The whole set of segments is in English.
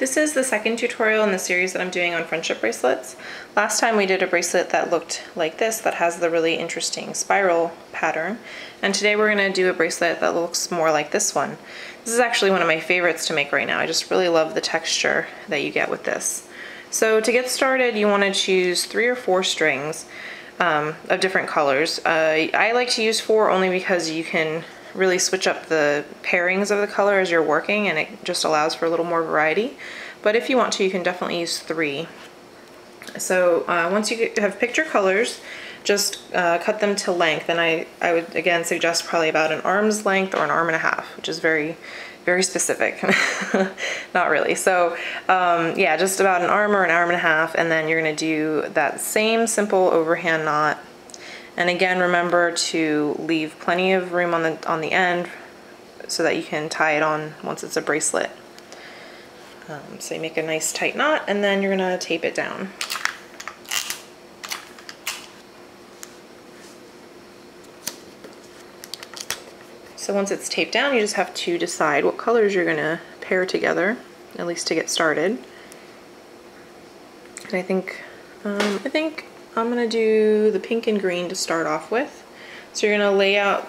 This is the second tutorial in the series that I'm doing on friendship bracelets. Last time we did a bracelet that looked like this, that has the really interesting spiral pattern. And today we're going to do a bracelet that looks more like this one. This is actually one of my favorites to make right now. I just really love the texture that you get with this. So to get started, you want to choose 3 or 4 strings of different colors. I like to use 4 only because you can really switch up the pairings of the color as you're working, and it just allows for a little more variety. But if you want to, you can definitely use 3. So once you have picked your colors, just cut them to length, and I would again suggest probably about an arm's length or an arm and a half, which is very specific. Not really. So yeah, just about an arm or an arm and a half, and then you're going to do that same simple overhand knot. And again, remember to leave plenty of room on the end so that you can tie it on once it's a bracelet. So you make a nice tight knot, and then you're going to tape it down. So once it's taped down, you just have to decide what colors you're going to pair together, at least to get started. And I think I'm going to do the pink and green to start off with. So you're going to lay out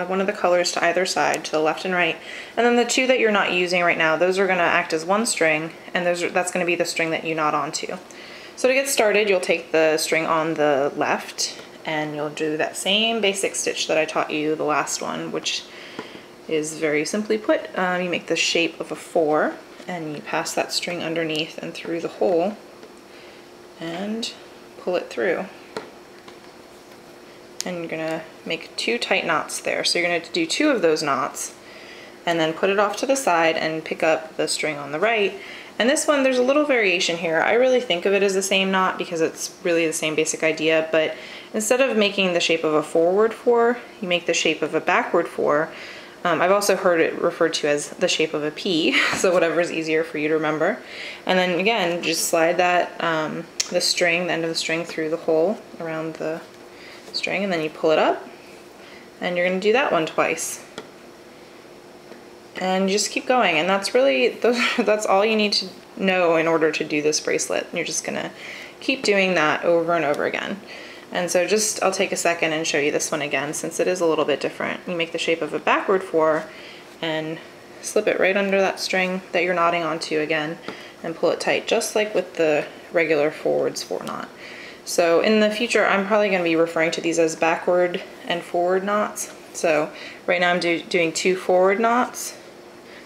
one of the colors to either side, to the left and right. And then the 2 that you're not using right now, those are going to act as one string, and that's going to be the string that you knot onto. So to get started, you'll take the string on the left, and you'll do that same basic stitch that I taught you the last one, which is very simply put. You make the shape of a 4, and you pass that string underneath and through the hole, and pull it through. And you're going to make 2 tight knots there. So you're going to do 2 of those knots, and then put it off to the side and pick up the string on the right. And this one, there's a little variation here. I really think of it as the same knot because it's really the same basic idea, but instead of making the shape of a forward 4, you make the shape of a backward 4. I've also heard it referred to as the shape of a P, so whatever is easier for you to remember. And then again, just slide that, the end of the string through the hole around the string, and then you pull it up, and you're going to do that one twice. And you just keep going, and that's all you need to know in order to do this bracelet. You're just going to keep doing that over and over again. And so I'll take a second and show you this one again, since it is a little bit different. You make the shape of a backward 4 and slip it right under that string that you're knotting onto again, and pull it tight, just like with the regular forwards 4 knot. So in the future, I'm probably going to be referring to these as backward and forward knots. So right now I'm doing 2 forward knots,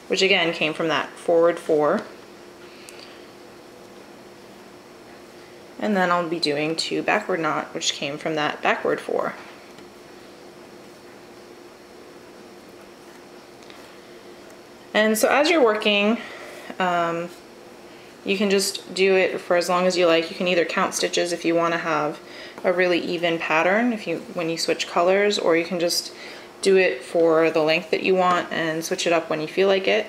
which again came from that forward 4. And then I'll be doing 2 backward knot, which came from that backward 4. And so as you're working, you can just do it for as long as you like. You can either count stitches if you want to have a really even pattern when you switch colors, or you can just do it for the length that you want and switch it up when you feel like it.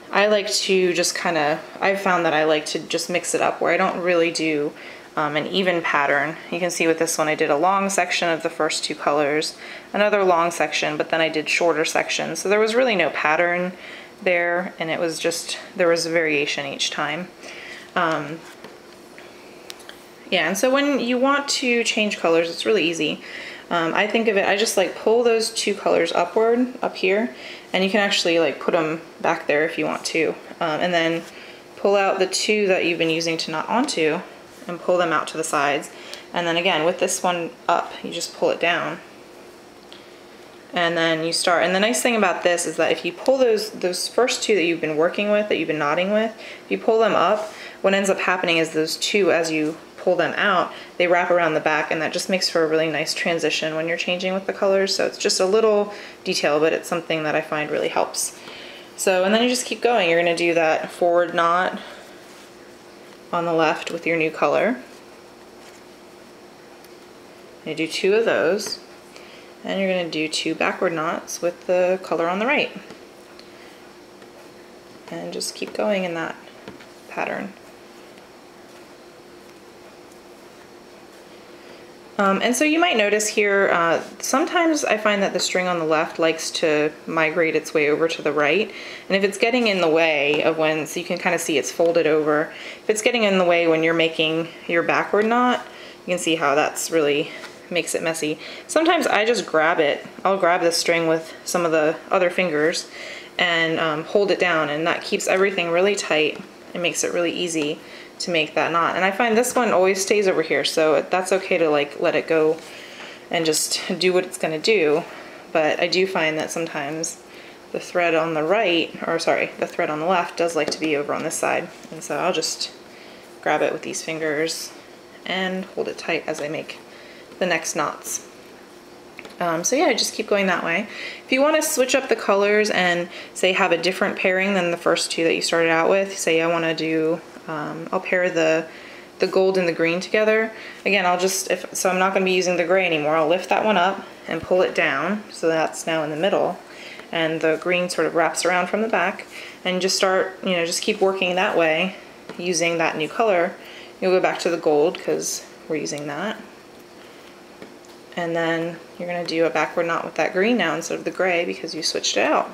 I've found that I like to just mix it up where I don't really do an even pattern. You can see with this one I did a long section of the first 2 colors, another long section, but then I did shorter sections. So there was really no pattern there, and it was just, there was a variation each time. Yeah, and so when you want to change colors, it's really easy. I think of it, I just like pull those 2 colors upward, up here, and you can actually like put them back there if you want to. And then pull out the 2 that you've been using to knot onto and pull them out to the sides. And then again, with this one up, you just pull it down. And then you start, and the nice thing about this is that if you pull those first 2 that you've been working with, that you've been knotting with, if you pull them up, what ends up happening is those 2, as you pull them out, they wrap around the back, and that just makes for a really nice transition when you're changing with the colors. So it's just a little detail, but it's something that I find really helps. So, and then you just keep going. You're going to do that forward knot on the left with your new color. You do 2 of those, and you're going to do 2 backward knots with the color on the right. And just keep going in that pattern. And so you might notice here, sometimes I find that the string on the left likes to migrate its way over to the right. And if it's getting in the way of when, so you can kind of see it's folded over. If it's getting in the way when you're making your backward knot, you can see how that's really makes it messy. Sometimes I just grab it. I'll grab the string with some of the other fingers and hold it down, and that keeps everything really tight. It makes it really easy to make that knot. And I find this one always stays over here, so that's okay to like let it go and just do what it's gonna do. But I do find that sometimes the thread on the right, or sorry, the thread on the left does like to be over on this side. And so I'll just grab it with these fingers and hold it tight as I make the next knots. So yeah, just keep going that way. If you want to switch up the colors and say have a different pairing than the first two that you started out with, say I want to do, I'll pair the gold and the green together. Again, I'll just, so I'm not going to be using the gray anymore, I'll lift that one up and pull it down, so that's now in the middle, and the green sort of wraps around from the back, and just start, you know, just keep working that way using that new color. You'll go back to the gold because we're using that. And then you're going to do a backward knot with that green now instead of the gray because you switched it out.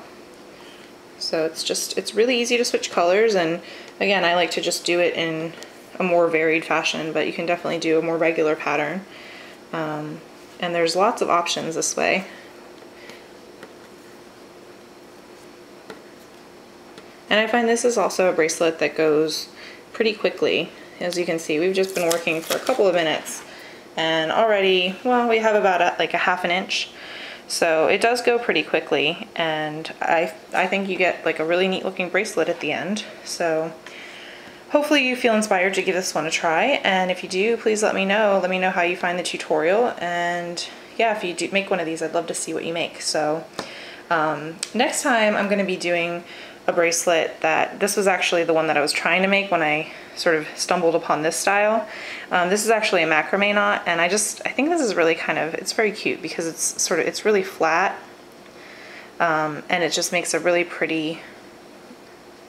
So it's really easy to switch colors, and again, I like to just do it in a more varied fashion, but you can definitely do a more regular pattern. And there's lots of options this way. And I find this is also a bracelet that goes pretty quickly. As you can see, we've just been working for a couple of minutes, and already, well, we have about like a ½ an inch. So it does go pretty quickly, and I think you get like a really neat looking bracelet at the end. So hopefully you feel inspired to give this one a try, and if you do, please let me know. Let me know how you find the tutorial, and yeah, if you do make one of these, I'd love to see what you make. So next time I'm going to be doing a bracelet that, this was actually the one that I was trying to make when I sort of stumbled upon this style. This is actually a macrame knot, and I think this is really kind of, it's very cute because it's really flat, and it just makes a really pretty,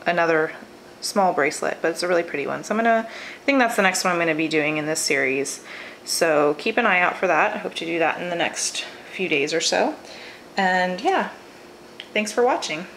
another small bracelet, but it's a really pretty one. So I think that's the next one I'm gonna be doing in this series. So keep an eye out for that. I hope to do that in the next few days or so. And yeah, thanks for watching.